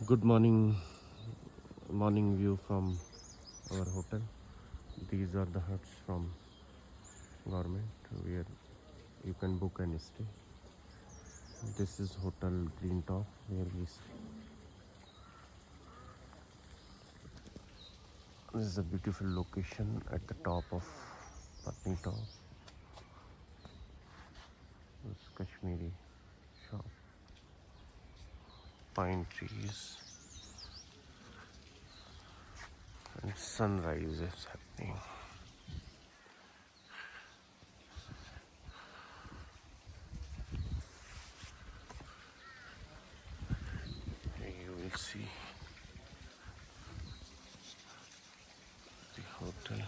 Good morning view from our hotel. These are the huts from government where you can book and stay. This is hotel Greentop where we stay. This is a beautiful location at the top of Patnitop. This Kashmiri shop, pine trees, and sunrise is happening. Here you will see the hotel.